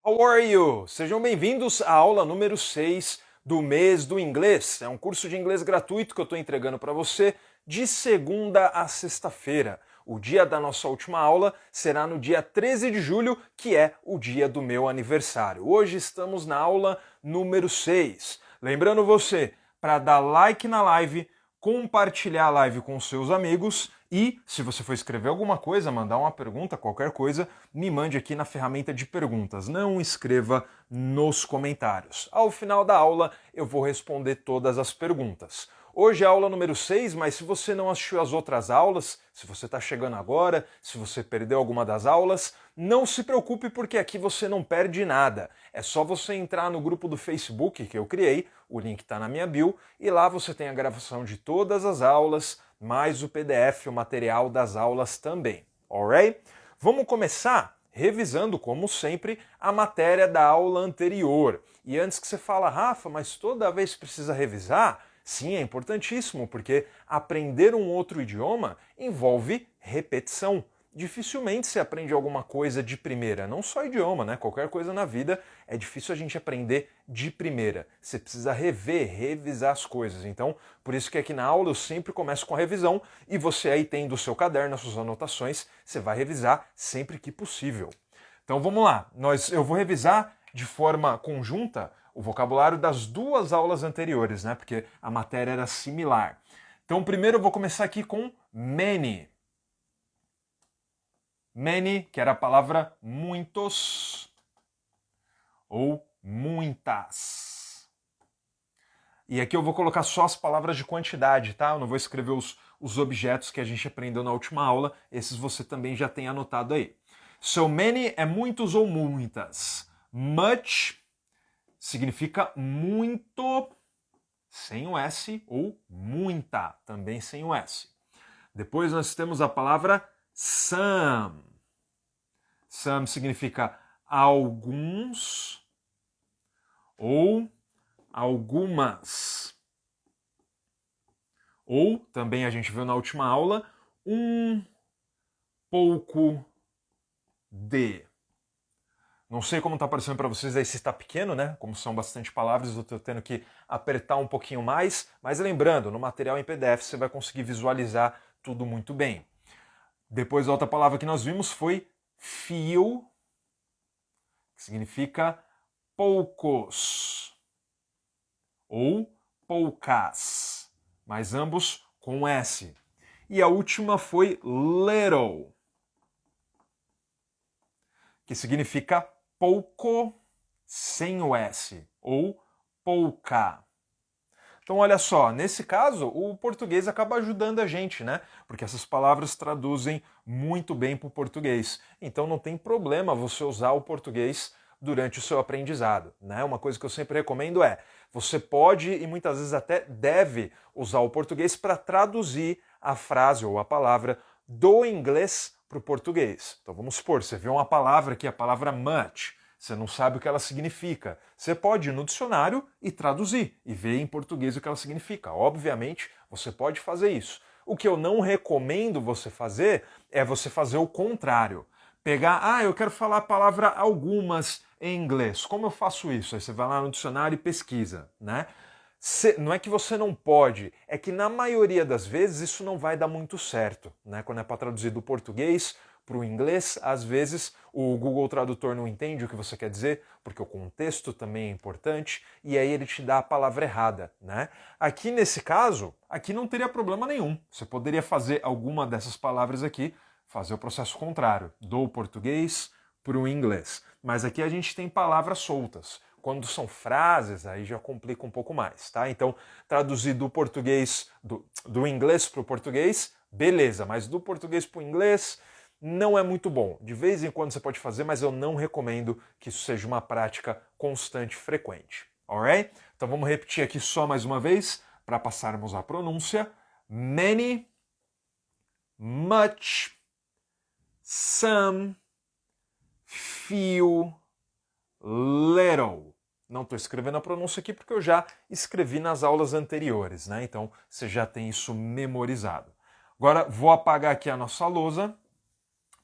How are you? Sejam bem-vindos à aula número 6 do mês do inglês. É um curso de inglês gratuito que eu estou entregando para você de segunda a sexta-feira. O dia da nossa última aula será no dia 13 de julho, que é o dia do meu aniversário. Hoje estamos na aula número 6. Lembrando você, para dar like na live, compartilhar a live com seus amigos e, se você for escrever alguma coisa, mandar uma pergunta, qualquer coisa, me mande aqui na ferramenta de perguntas. Não escreva nos comentários. Ao final da aula, eu vou responder todas as perguntas. Hoje é a aula número 6, mas se você não assistiu às outras aulas, se você está chegando agora, se você perdeu alguma das aulas, não se preocupe porque aqui você não perde nada. É só você entrar no grupo do Facebook que eu criei, o link está na minha bio, e lá você tem a gravação de todas as aulas, mais o PDF, o material das aulas também. Alright? Vamos começar revisando, como sempre, a matéria da aula anterior. E antes que você fala, Rafa, mas toda vez precisa revisar? Sim, é importantíssimo, porque aprender um outro idioma envolve repetição. Dificilmente se aprende alguma coisa de primeira, não só idioma, né? Qualquer coisa na vida é difícil a gente aprender de primeira. Você precisa revisar as coisas. Então, por isso que aqui na aula eu sempre começo com a revisão e você aí tem do seu caderno, as suas anotações, você vai revisar sempre que possível. Então vamos lá, eu vou revisar de forma conjunta o vocabulário das duas aulas anteriores, né? Porque a matéria era similar. Então primeiro eu vou começar aqui com many. Many, que era a palavra muitos ou muitas. E aqui eu vou colocar só as palavras de quantidade, tá? Eu não vou escrever os objetos que a gente aprendeu na última aula, esses você também já tem anotado aí. So many é muitos ou muitas. Much significa muito, sem o S, ou muita, também sem o S. Depois nós temos a palavra some. Some significa alguns ou algumas. Ou, também a gente viu na última aula, um pouco de. Não sei como está aparecendo para vocês aí se está pequeno, né? Como são bastante palavras, eu estou tendo que apertar um pouquinho mais. Mas lembrando, no material em PDF você vai conseguir visualizar tudo muito bem. Depois a outra palavra que nós vimos foi few, que significa poucos ou poucas, mas ambos com S. E a última foi little, que significa pouco sem o S, ou pouca. Então olha só, nesse caso o português acaba ajudando a gente, né? Porque essas palavras traduzem muito bem para o português. Então não tem problema você usar o português durante o seu aprendizado, né? Uma coisa que eu sempre recomendo é, você pode e muitas vezes até deve usar o português para traduzir a frase ou a palavra do inglês para o português. Então vamos supor, você vê uma palavra aqui, a palavra much, você não sabe o que ela significa. Você pode ir no dicionário e traduzir e ver em português o que ela significa. Obviamente, você pode fazer isso. O que eu não recomendo você fazer é você fazer o contrário. Pegar, eu quero falar a palavra algumas em inglês. Como eu faço isso? Aí você vai lá no dicionário e pesquisa, né? Não é que você não pode, é que na maioria das vezes isso não vai dar muito certo, né? Quando é para traduzir do português para o inglês, às vezes o Google Tradutor não entende o que você quer dizer, porque o contexto também é importante, e aí ele te dá a palavra errada, né? Aqui nesse caso, aqui não teria problema nenhum. Você poderia fazer alguma dessas palavras aqui, fazer o processo contrário, do português para o inglês. Mas aqui a gente tem palavras soltas. Quando são frases, aí já complica um pouco mais, tá? Então, traduzir do português, do inglês para o português, beleza, mas do português para o inglês não é muito bom. De vez em quando você pode fazer, mas eu não recomendo que isso seja uma prática constante e frequente. Alright? Então vamos repetir aqui só mais uma vez, para passarmos a pronúncia. Many, much, some, few, little. Não estou escrevendo a pronúncia aqui porque eu já escrevi nas aulas anteriores, né? Então você já tem isso memorizado. Agora vou apagar aqui a nossa lousa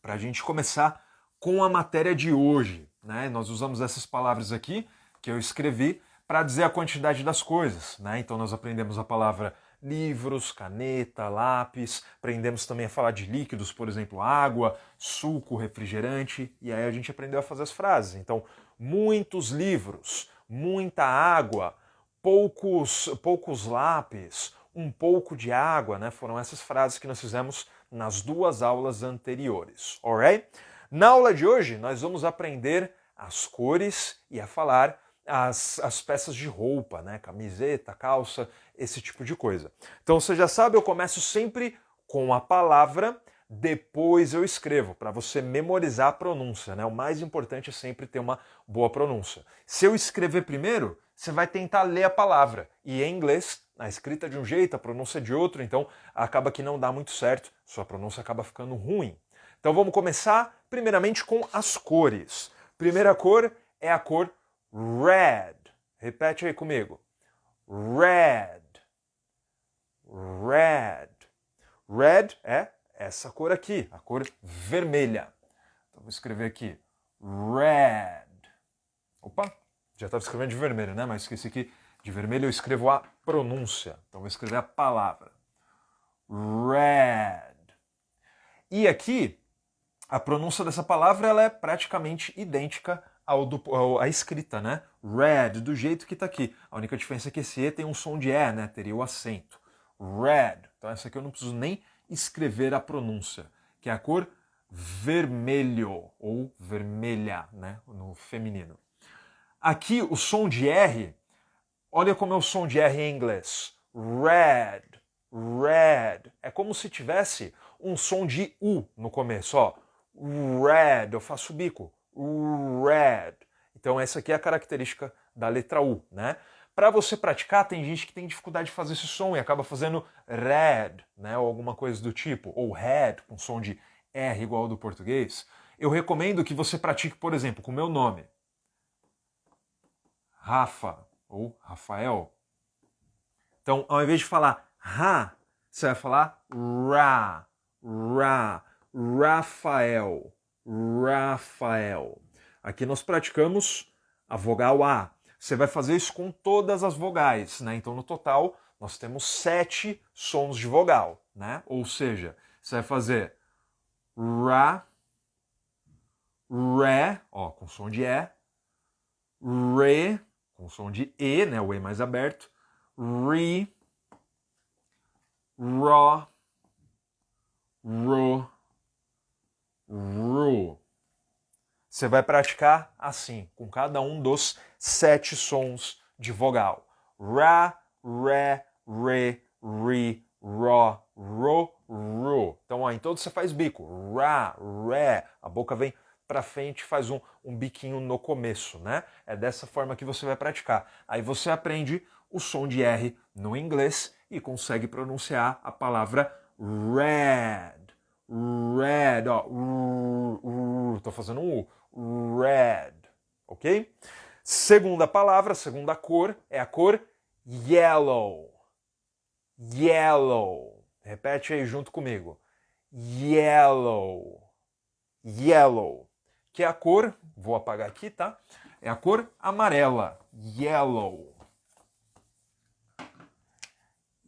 para a gente começar com a matéria de hoje. né? Nós usamos essas palavras aqui que eu escrevi para dizer a quantidade das coisas, né? Então nós aprendemos a palavra livros, caneta, lápis, aprendemos também a falar de líquidos, por exemplo, água, suco, refrigerante, e aí a gente aprendeu a fazer as frases. Então, muitos livros, muita água, poucos lápis, um pouco de água, né? Foram essas frases que nós fizemos nas 2 aulas anteriores, alright? Na aula de hoje, nós vamos aprender as cores e a falar as peças de roupa, né? Camiseta, calça, esse tipo de coisa. Então você já sabe, eu começo sempre com a palavra, depois eu escrevo, para você memorizar a pronúncia, né? O mais importante é sempre ter uma boa pronúncia. Se eu escrever primeiro, você vai tentar ler a palavra. E em inglês, a escrita é de um jeito, a pronúncia é de outro, então acaba que não dá muito certo, sua pronúncia acaba ficando ruim. Então vamos começar primeiramente com as cores. Primeira cor é a cor red. Repete aí comigo. Red. Red. Red é essa cor aqui, a cor vermelha. Então vou escrever aqui. Red. Opa, já estava escrevendo de vermelho, né? Mas esqueci que de vermelho eu escrevo a pronúncia. Então vou escrever a palavra. Red. E aqui, a pronúncia dessa palavra ela é praticamente idêntica à escrita, né? Red, do jeito que está aqui. A única diferença é que esse E tem um som de E, né? Teria o acento. Red. Então essa aqui eu não preciso nem escrever a pronúncia, que é a cor vermelho, ou vermelha, né? No feminino. Aqui o som de R, olha como é o som de R em inglês. Red, red. É como se tivesse um som de U no começo, ó. Red, eu faço o bico. Red. Então essa aqui é a característica da letra U, né? Para você praticar, tem gente que tem dificuldade de fazer esse som e acaba fazendo red, né? Ou alguma coisa do tipo, ou red, com som de R igual ao do português. Eu recomendo que você pratique, por exemplo, com o meu nome. Rafa, ou Rafael. Então, ao invés de falar Ra, você vai falar Ra, Ra, Rafael, Rafael. Aqui nós praticamos a vogal A. Você vai fazer isso com todas as vogais, né? Então, no total, nós temos 7 sons de vogal, né? Ou seja, você vai fazer Ra, Ré, ó, com som de E, Re, com som de E, né? O E mais aberto, Re, Ró, Ro, Ru. Você vai praticar assim, com cada um dos 7 sons de vogal. Ra, Ré, Re, Ri, Ró, Ro, Ru. Então, ó, em todos você faz bico. Ra, Ré. A boca vem para frente e faz um biquinho no começo, né? É dessa forma que você vai praticar. Aí você aprende o som de R no inglês e consegue pronunciar a palavra red. Red, ó. Tô fazendo um U. Red, ok? Segunda palavra, segunda cor, é a cor yellow. Yellow. Repete aí junto comigo. Yellow. Yellow. Que é a cor, vou apagar aqui, tá? É a cor amarela. Yellow.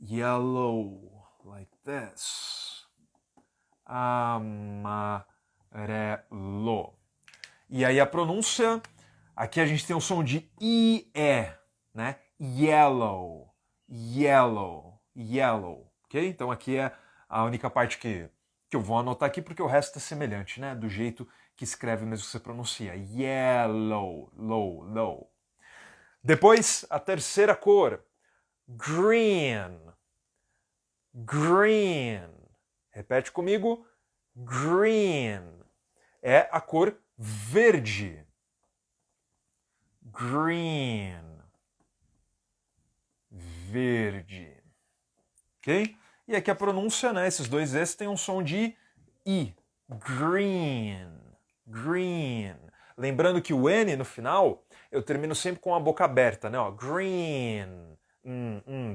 Yellow. Like this. Amarelo. E aí a pronúncia, aqui a gente tem o som de IE, né? Yellow, yellow, yellow, ok? Então aqui é a única parte que eu vou anotar aqui, porque o resto é semelhante, né? Do jeito que escreve mesmo que você pronuncia. Yellow, low, low. Depois, a terceira cor, green, green. Repete comigo, green. É a cor verde. Green. Verde. Ok? E aqui a pronúncia, né? Esses dois S tem um som de I. Green. Green. Lembrando que o N no final, eu termino sempre com a boca aberta, né? Ó, green.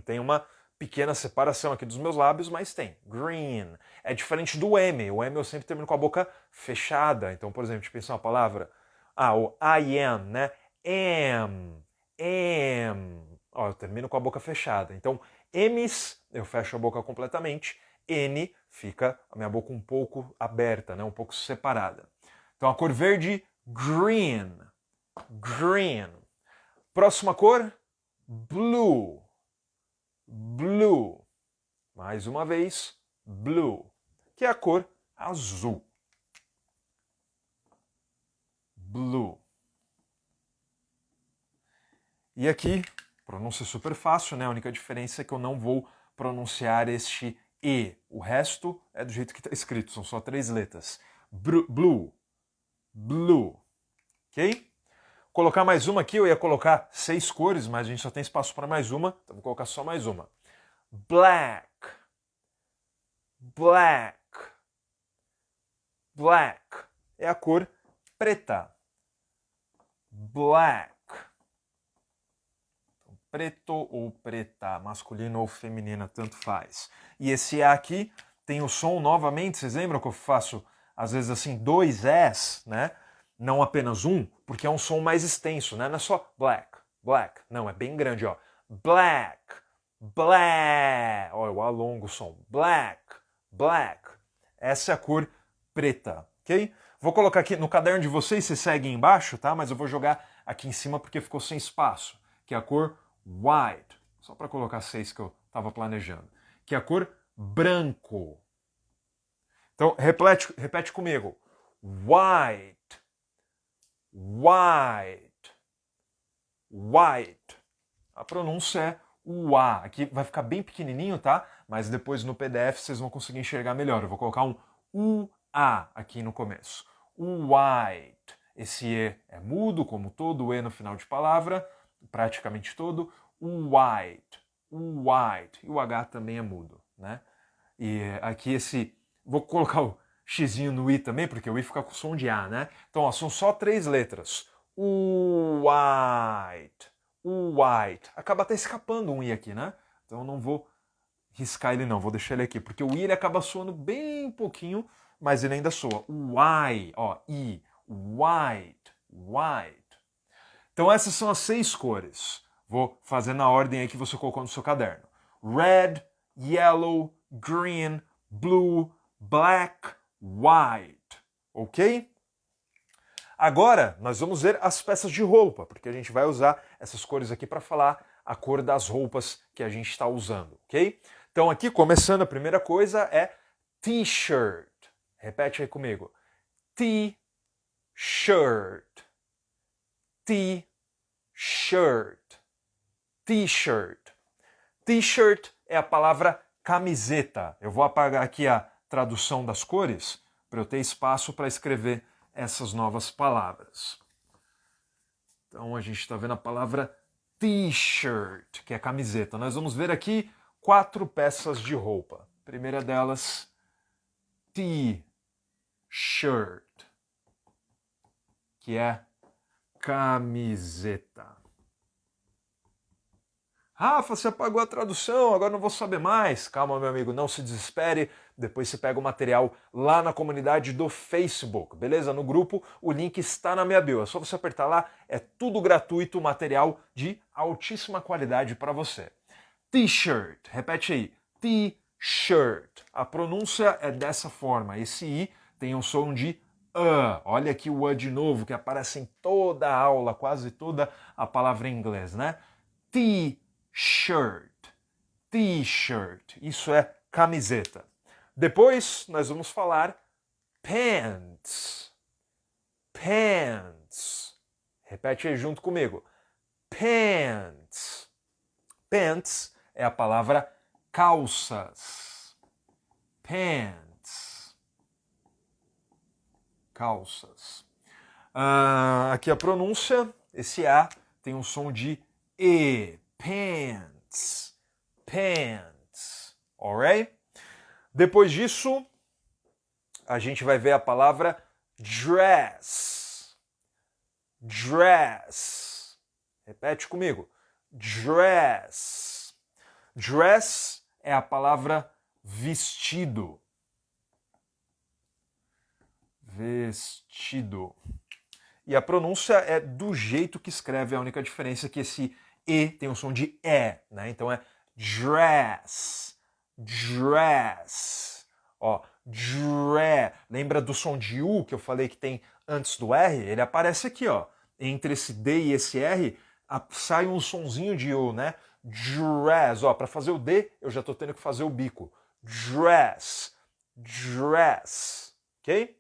Tem uma pequena separação aqui dos meus lábios, mas tem. Green. É diferente do M. O M eu sempre termino com a boca fechada. Então, por exemplo, a gente pensa uma palavra o I am, né? Am. Ó, eu termino com a boca fechada. Então, M's, eu fecho a boca completamente. N, fica a minha boca um pouco aberta, né? Um pouco separada. Então, a cor verde, green. Green. Próxima cor, blue. Blue. Mais uma vez, blue, que é a cor azul. Blue. E aqui, pronúncia super fácil, né? A única diferença é que eu não vou pronunciar este E. O resto é do jeito que está escrito, são só 3 letras. Blue. Blue. Ok? Colocar mais uma aqui, eu ia colocar 6 cores, mas a gente só tem espaço para mais uma, então vou colocar só mais uma. Black. Black. Black. É a cor preta. Black. Preto ou preta, masculino ou feminina, tanto faz. E esse A aqui tem o som novamente, vocês lembram que eu faço às vezes assim 2 S, né? Não apenas um, porque é um som mais extenso, né? Não é só black, black. Não, é bem grande, ó. Black, black. Ó, eu alongo o som. Black, black. Essa é a cor preta, ok? Vou colocar aqui no caderno de vocês, vocês seguem embaixo, tá? Mas eu vou jogar aqui em cima porque ficou sem espaço, que é a cor white, só para colocar 6 que eu estava planejando, que é a cor branco. Então, repete comigo. White, white, white. A pronúncia é o A. Aqui vai ficar bem pequenininho, tá? Mas depois no PDF vocês vão conseguir enxergar melhor. Eu vou colocar um UA aqui no começo. White. Esse E é mudo, como todo E no final de palavra, praticamente todo. White, white. E o H também é mudo, né? E aqui esse... Vou colocar o xizinho no I também, porque o I fica com som de A, né? Então, ó, são só 3 letras. White, white. Acaba até escapando um I aqui, né? Então eu não vou riscar ele não, vou deixar ele aqui, porque o I ele acaba soando bem pouquinho, mas ele ainda soa. Y, ó, I, white, white. Então essas são as 6 cores. Vou fazer na ordem aí que você colocou no seu caderno. Red, yellow, green, blue, black, white. Ok? Agora nós vamos ver as peças de roupa, porque a gente vai usar essas cores aqui para falar a cor das roupas que a gente está usando, ok? Então aqui, começando, a primeira coisa é t-shirt. Repete aí comigo. T-shirt. T-shirt. T-shirt. T-shirt é a palavra camiseta. Eu vou apagar aqui a tradução das cores para eu ter espaço para escrever essas novas palavras. Então a gente está vendo a palavra t-shirt, que é camiseta. Nós vamos ver aqui 4 peças de roupa. A primeira delas, t-shirt, que é camiseta. Rafa, você apagou a tradução, agora não vou saber mais. Calma, meu amigo, não se desespere. Depois você pega o material lá na comunidade do Facebook, beleza? No grupo, o link está na minha bio. É só você apertar lá, é tudo gratuito, material de altíssima qualidade para você. T-shirt, repete aí. T-shirt. A pronúncia é dessa forma. Esse I tem um som de Olha aqui o A de novo, que aparece em toda a aula, quase toda a palavra em inglês, né? T-shirt. T-shirt. Isso é camiseta. Depois nós vamos falar pants. Pants. Repete aí junto comigo. Pants. Pants é a palavra calças. Pants. Calças. Aqui a pronúncia, esse A tem um som de E. Pants. Pants. Alright? Depois disso, a gente vai ver a palavra dress. Dress. Repete comigo. Dress. Dress é a palavra vestido. Vestido. E a pronúncia é do jeito que escreve, a única diferença é que esse E tem o som de E, né? Então é dress, dress. Ó, lembra do som de U que eu falei que tem antes do R? Ele aparece aqui, ó. Entre esse D e esse R sai um sonzinho de U, né? Dress. Ó, para fazer o D, eu já tô tendo que fazer o bico. Dress, dress. Ok?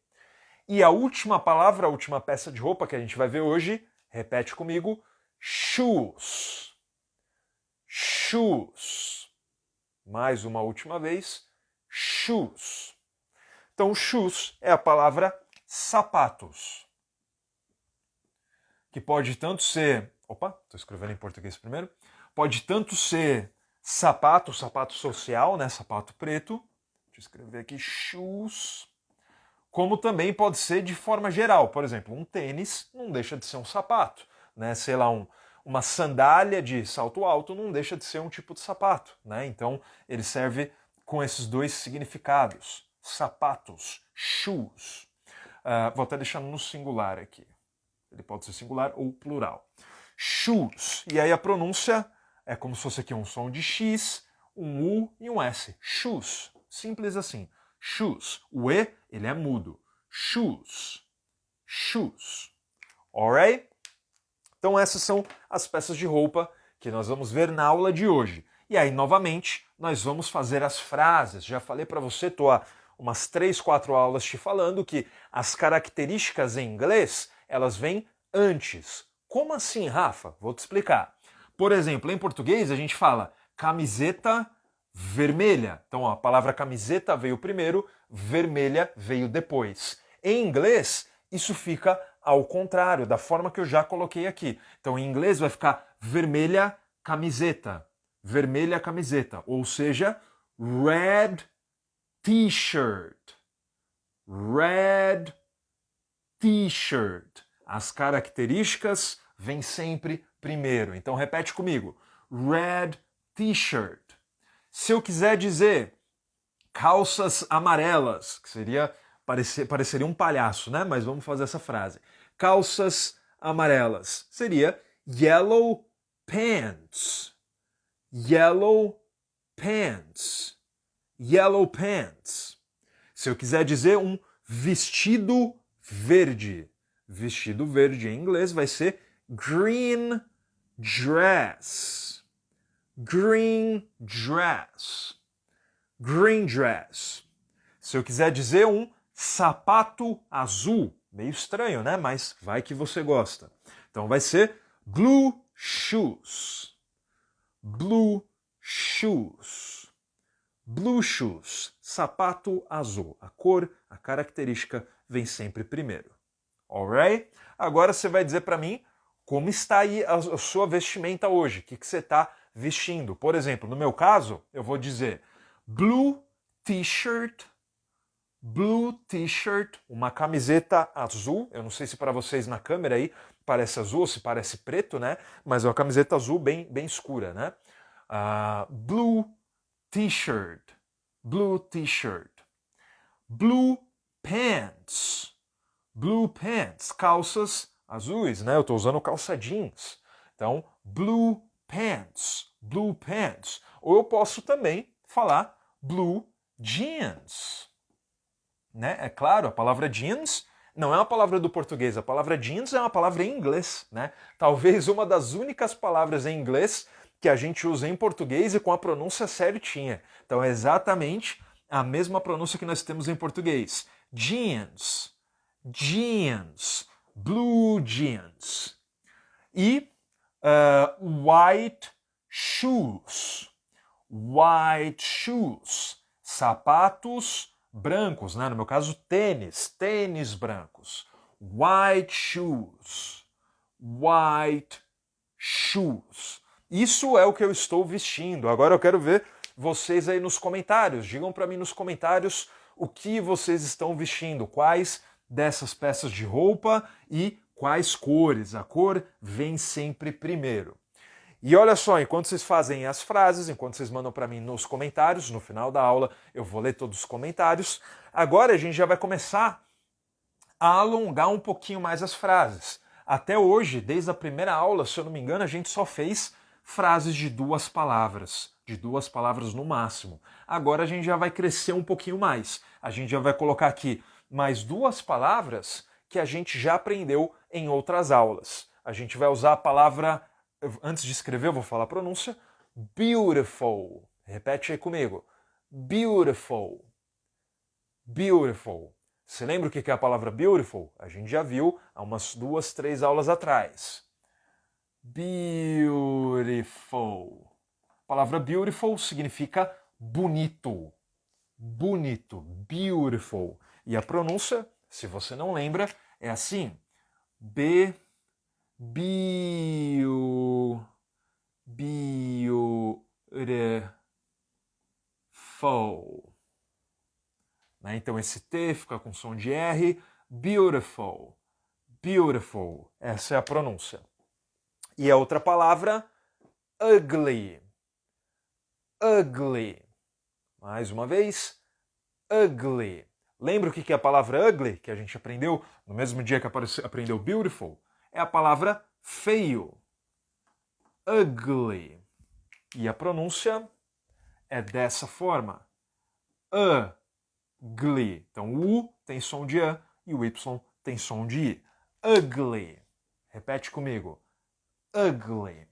E a última palavra, a última peça de roupa que a gente vai ver hoje, repete comigo, shoes. Shoes. Mais uma última vez, shoes. Então, shoes é a palavra sapatos. Que pode tanto ser... Opa, estou escrevendo em português primeiro. Pode tanto ser sapato, sapato social, né? Sapato preto. Deixa eu escrever aqui, shoes. Como também pode ser de forma geral. Por exemplo, um tênis não deixa de ser um sapato, né? Sei lá, uma sandália de salto alto não deixa de ser um tipo de sapato, né? Então, ele serve com esses dois significados. Sapatos, shoes. Vou até deixar no singular aqui. Ele pode ser singular ou plural. Shoes. E aí a pronúncia é como se fosse aqui um som de X, um U e um S. Shoes. Simples assim. Shoes. O E, ele é mudo. Shoes. Shoes. Alright? Então essas são as peças de roupa que nós vamos ver na aula de hoje. E aí, novamente, nós vamos fazer as frases. Já falei para você, tô há umas 3, 4 aulas te falando que as características em inglês, elas vêm antes. Como assim, Rafa? Vou te explicar. Por exemplo, em português a gente fala camiseta vermelha. Então, ó, a palavra camiseta veio primeiro, vermelha veio depois. Em inglês, isso fica ao contrário, da forma que eu já coloquei aqui. Então, em inglês vai ficar vermelha camiseta. Vermelha camiseta. Ou seja, red t-shirt. Red t-shirt. As características vêm sempre primeiro. Então, repete comigo. Red t-shirt. Se eu quiser dizer calças amarelas, que pareceria um palhaço, né? Mas vamos fazer essa frase. Calças amarelas. Seria yellow pants. Yellow pants. Yellow pants. Se eu quiser dizer um vestido verde. Vestido verde em inglês vai ser green dress. Green dress. Green dress. Se eu quiser dizer um sapato azul, meio estranho, né? Mas vai que você gosta. Então vai ser blue shoes. Blue shoes. Blue shoes. Sapato azul. A cor, a característica vem sempre primeiro. Alright? Agora você vai dizer para mim como está aí a sua vestimenta hoje. O que você está vestindo? Por exemplo, no meu caso, eu vou dizer blue t-shirt, uma camiseta azul. Eu não sei se para vocês na câmera aí parece azul ou se parece preto, né? Mas é uma camiseta azul bem escura, né? Blue t-shirt, blue t-shirt. Blue pants, calças azuis, né? Eu estou usando calça jeans. Então, blue pants. Ou eu posso também falar blue jeans. Né? É claro, a palavra jeans não é uma palavra do português, a palavra jeans é uma palavra em inglês. Né? Talvez uma das únicas palavras em inglês que a gente usa em português e com a pronúncia certinha. Então é exatamente a mesma pronúncia que nós temos em português. Jeans, jeans, blue jeans. E white shoes, sapatos brancos, né? No meu caso, tênis brancos. White shoes. Isso é o que eu estou vestindo. Agora eu quero ver vocês aí nos comentários. Digam para mim nos comentários o que vocês estão vestindo, quais dessas peças de roupa e quais cores. A cor vem sempre primeiro. E olha só, enquanto vocês fazem as frases, enquanto vocês mandam para mim nos comentários, no final da aula eu vou ler todos os comentários. Agora a gente já vai começar a alongar um pouquinho mais as frases. Até hoje, desde a primeira aula, se eu não me engano, a gente só fez frases de 2 palavras, de 2 palavras no máximo. Agora a gente já vai crescer um pouquinho mais. A gente já vai colocar aqui mais 2 palavras que a gente já aprendeu em outras aulas. A gente vai usar a palavra, antes de escrever eu vou falar a pronúncia, beautiful. Repete aí comigo. Beautiful. Beautiful. Você lembra o que é a palavra beautiful? A gente já viu há umas 2, 3 aulas atrás. Beautiful. A palavra beautiful significa bonito. Bonito. Beautiful. E a pronúncia, se você não lembra, é assim. Beautiful. Né? Então esse T fica com som de R. Beautiful. Beautiful. Essa é a pronúncia. E a outra palavra, ugly. Ugly. Mais uma vez, ugly. Lembra o que é a palavra ugly que a gente aprendeu no mesmo dia que aprendeu beautiful? É a palavra feio. Ugly. E a pronúncia é dessa forma. Ugly. Então o U tem som de A e o Y tem som de I. Ugly. Repete comigo. Ugly.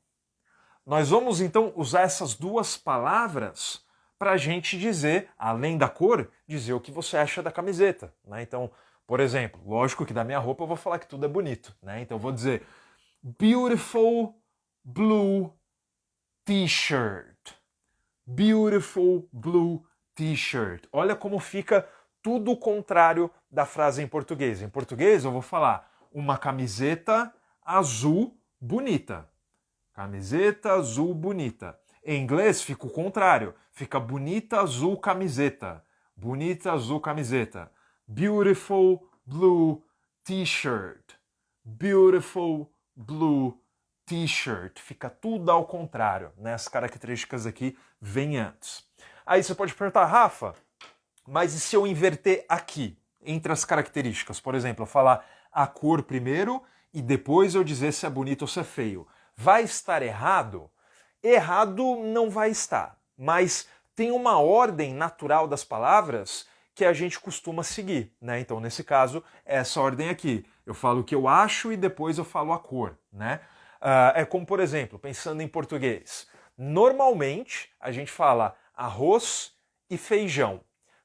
Nós vamos então usar essas 2 palavras para a gente dizer, além da cor, dizer o que você acha da camiseta. Né? Então, por exemplo, lógico que da minha roupa eu vou falar que tudo é bonito. Né? Então eu vou dizer beautiful blue t-shirt. Beautiful blue t-shirt. Olha como fica tudo o contrário da frase em português. Em português eu vou falar uma camiseta azul bonita. Camiseta azul bonita. Em inglês fica o contrário. Fica bonita azul camiseta. Bonita azul camiseta. Beautiful blue t-shirt. Beautiful blue t-shirt. Fica tudo ao contrário. Né? As características aqui vêm antes. Aí você pode perguntar, Rafa, mas e se eu inverter aqui, entre as características? Por exemplo, eu falar a cor primeiro e depois eu dizer se é bonito ou se é feio. Vai estar errado? Errado não vai estar, mas tem uma ordem natural das palavras que a gente costuma seguir, né? Então, nesse caso, é essa ordem aqui. Eu falo o que eu acho e depois eu falo a cor, né? É como, por exemplo, pensando em português. Normalmente, a gente fala arroz e feijão.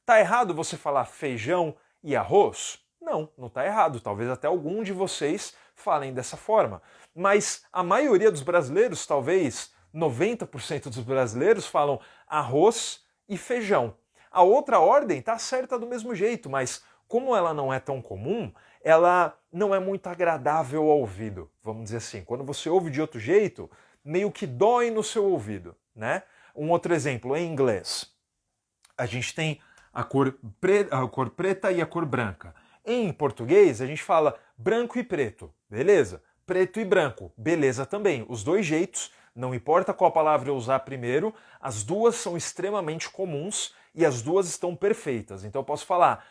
Tá errado você falar feijão e arroz? Não, não tá errado. Talvez até algum de vocês falem dessa forma. Mas a maioria dos brasileiros, talvez 90% dos brasileiros, falam arroz e feijão. A outra ordem tá certa do mesmo jeito, mas como ela não é tão comum, ela não é muito agradável ao ouvido, vamos dizer assim. Quando você ouve de outro jeito, meio que dói no seu ouvido, né? Um outro exemplo, em inglês. A gente tem a cor preta e a cor branca. Em português, a gente fala branco e preto, beleza? Preto e branco, beleza também. Os dois jeitos, não importa qual palavra eu usar primeiro, as duas são extremamente comuns e as duas estão perfeitas. Então eu posso falar,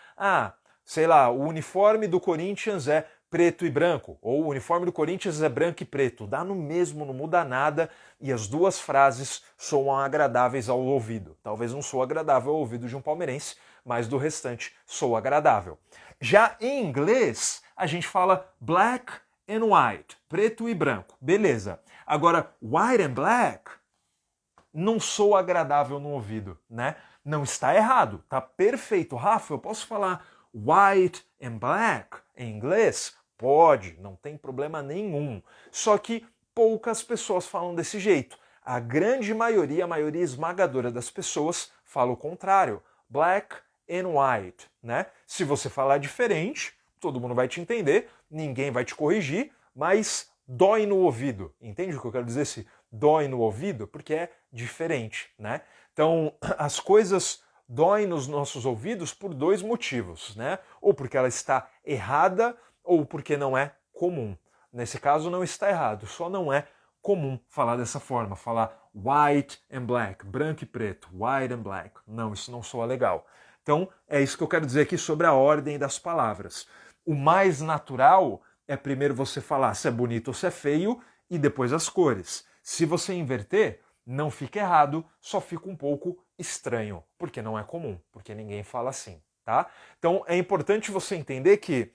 sei lá, o uniforme do Corinthians é preto e branco, ou o uniforme do Corinthians é branco e preto. Dá no mesmo, não muda nada, e as duas frases soam agradáveis ao ouvido. Talvez não soa agradável ao ouvido de um palmeirense, mas do restante soa agradável. Já em inglês, a gente fala black and white, preto e branco, beleza. Agora, white and black não soa agradável no ouvido, né? Não está errado, tá perfeito. Rafa, eu posso falar white and black em inglês? Pode, não tem problema nenhum. Só que poucas pessoas falam desse jeito. A grande maioria, a maioria esmagadora das pessoas fala o contrário. Black and white, né? Se você falar diferente, todo mundo vai te entender, ninguém vai te corrigir, mas dói no ouvido. Entende o que eu quero dizer? Se dói no ouvido, porque é diferente, né? Então, as coisas doem nos nossos ouvidos por dois motivos, né? Ou porque ela está errada, ou porque não é comum. Nesse caso, não está errado, só não é comum falar dessa forma, falar white and black, branco e preto, white and black. Não, isso não soa legal. Então, é isso que eu quero dizer aqui sobre a ordem das palavras. O mais natural é primeiro você falar se é bonito ou se é feio e depois as cores. Se você inverter, não fica errado, só fica um pouco estranho, porque não é comum, porque ninguém fala assim, tá? Então é importante você entender que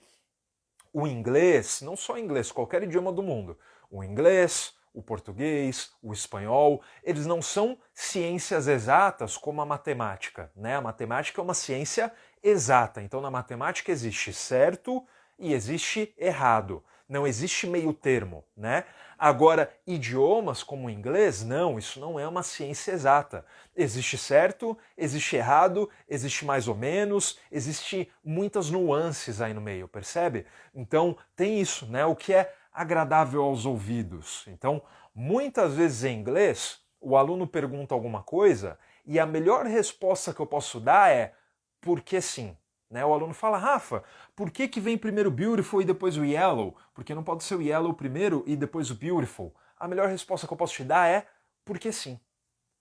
o inglês, não só inglês, qualquer idioma do mundo, o inglês, o português, o espanhol, eles não são ciências exatas como a matemática, né? A matemática é uma ciência exata, então na matemática existe certo e existe errado, não existe meio termo, né? Agora, idiomas como o inglês, não, isso não é uma ciência exata. Existe certo, existe errado, existe mais ou menos, existe muitas nuances aí no meio, percebe? Então, tem isso, né? O que é agradável aos ouvidos. Então, muitas vezes em inglês, o aluno pergunta alguma coisa e a melhor resposta que eu posso dar é porque sim. Né? O aluno fala, Rafa, por que vem primeiro beautiful e depois o yellow? Porque não pode ser o yellow primeiro e depois o beautiful. A melhor resposta que eu posso te dar é porque sim.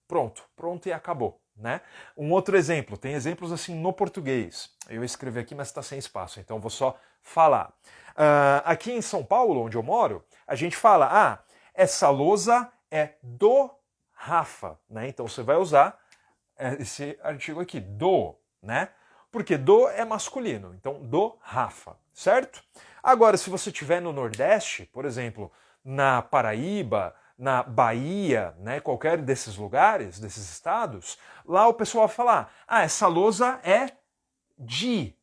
Pronto e acabou. Né? Um outro exemplo, tem exemplos assim no português. Eu escrevi aqui, mas está sem espaço, então vou só falar. Aqui em São Paulo, onde eu moro, a gente fala, essa lousa é do Rafa. Né? Então você vai usar esse artigo aqui, do, né? Porque do é masculino, então do Rafa, certo? Agora, se você estiver no Nordeste, por exemplo, na Paraíba, na Bahia, né, qualquer desses lugares, desses estados, lá o pessoal vai falar, essa lousa é de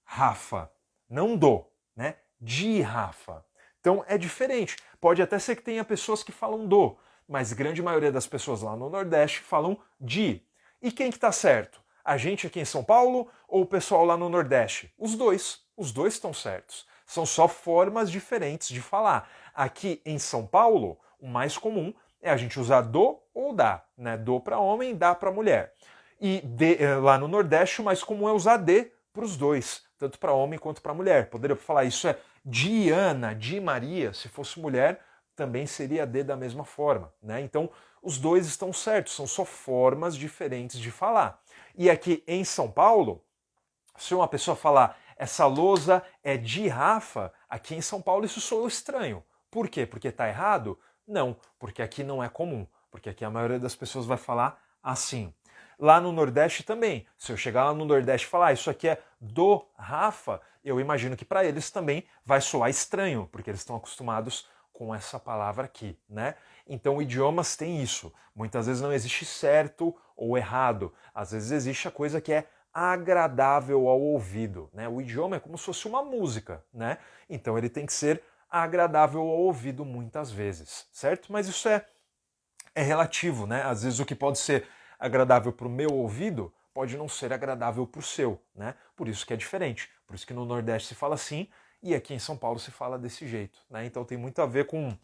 Rafa, não do, né? De Rafa. Então é diferente. Pode até ser que tenha pessoas que falam do, mas a grande maioria das pessoas lá no Nordeste falam de. E quem que tá certo? A gente aqui em São Paulo ou o pessoal lá no Nordeste? Os dois. Os dois estão certos. São só formas diferentes de falar. Aqui em São Paulo, o mais comum é a gente usar do ou dá. Né? Do para homem, dá para mulher. E lá no Nordeste, o mais comum é usar de para os dois, tanto para homem quanto para mulher. Poderia falar isso é de Ana, de Maria, se fosse mulher, também seria de da mesma forma. Né? Então, os dois estão certos, são só formas diferentes de falar. E aqui em São Paulo, se uma pessoa falar essa lousa é de Rafa, aqui em São Paulo isso soa estranho. Por quê? Porque está errado? Não, porque aqui não é comum. Porque aqui a maioria das pessoas vai falar assim. Lá no Nordeste também. Se eu chegar lá no Nordeste e falar isso aqui é do Rafa, eu imagino que para eles também vai soar estranho, porque eles estão acostumados com essa palavra aqui, né? Então idiomas têm isso. Muitas vezes não existe certo ou errado. Às vezes existe a coisa que é agradável ao ouvido, né? O idioma é como se fosse uma música, né? Então ele tem que ser agradável ao ouvido muitas vezes, certo? Mas isso é relativo, né? Às vezes o que pode ser agradável para o meu ouvido pode não ser agradável para o seu, né? Por isso que é diferente. Por isso que no Nordeste se fala assim e aqui em São Paulo se fala desse jeito, né? Então tem muito a ver com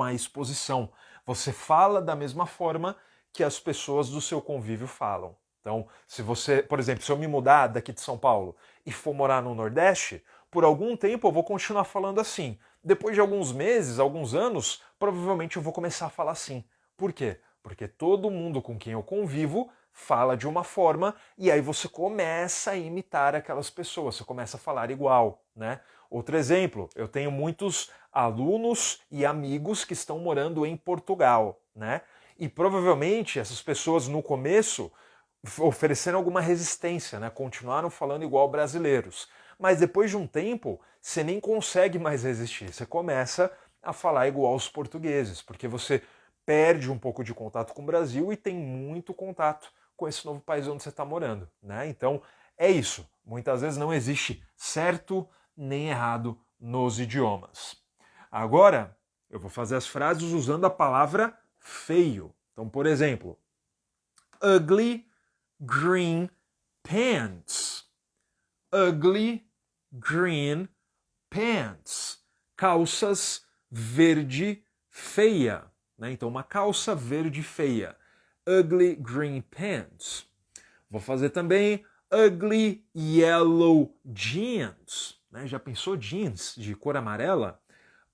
a exposição. Você fala da mesma forma que as pessoas do seu convívio falam. Então, se você, por exemplo, se eu me mudar daqui de São Paulo e for morar no Nordeste, por algum tempo eu vou continuar falando assim. Depois de alguns meses, alguns anos, provavelmente eu vou começar a falar assim. Por quê? Porque todo mundo com quem eu convivo fala de uma forma e aí você começa a imitar aquelas pessoas, você começa a falar igual, né? Outro exemplo, eu tenho muitos alunos e amigos que estão morando em Portugal, né? E provavelmente essas pessoas no começo ofereceram alguma resistência, né? Continuaram falando igual brasileiros. Mas depois de um tempo, você nem consegue mais resistir. Você começa a falar igual os portugueses, porque você perde um pouco de contato com o Brasil e tem muito contato com esse novo país onde você está morando, né? Então é isso. Muitas vezes não existe certo nem errado nos idiomas. Agora eu vou fazer as frases usando a palavra feio. Então, por exemplo, ugly green pants. Ugly green pants. Calças verde feia. Né? Então, uma calça verde feia. Ugly green pants. Vou fazer também ugly yellow jeans. Né? Já pensou jeans de cor amarela?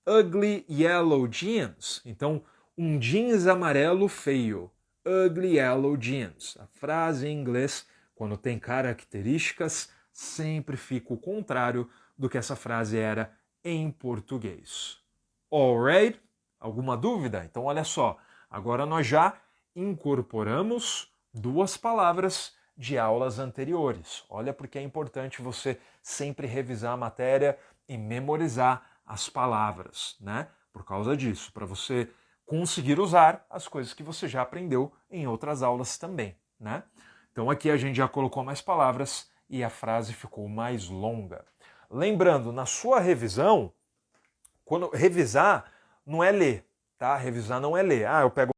Ugly yellow jeans. Então, um jeans amarelo feio. Ugly yellow jeans. A frase em inglês, quando tem características, sempre fica o contrário do que essa frase era em português. Alright? Alguma dúvida? Então olha só, agora nós já incorporamos duas palavras de aulas anteriores. Olha porque é importante você sempre revisar a matéria e memorizar as palavras, né? Por causa disso, para você conseguir usar as coisas que você já aprendeu em outras aulas também, né? Então aqui a gente já colocou mais palavras e a frase ficou mais longa. Lembrando, na sua revisão, quando revisar não é ler, tá? Revisar não é ler. Ah, eu pego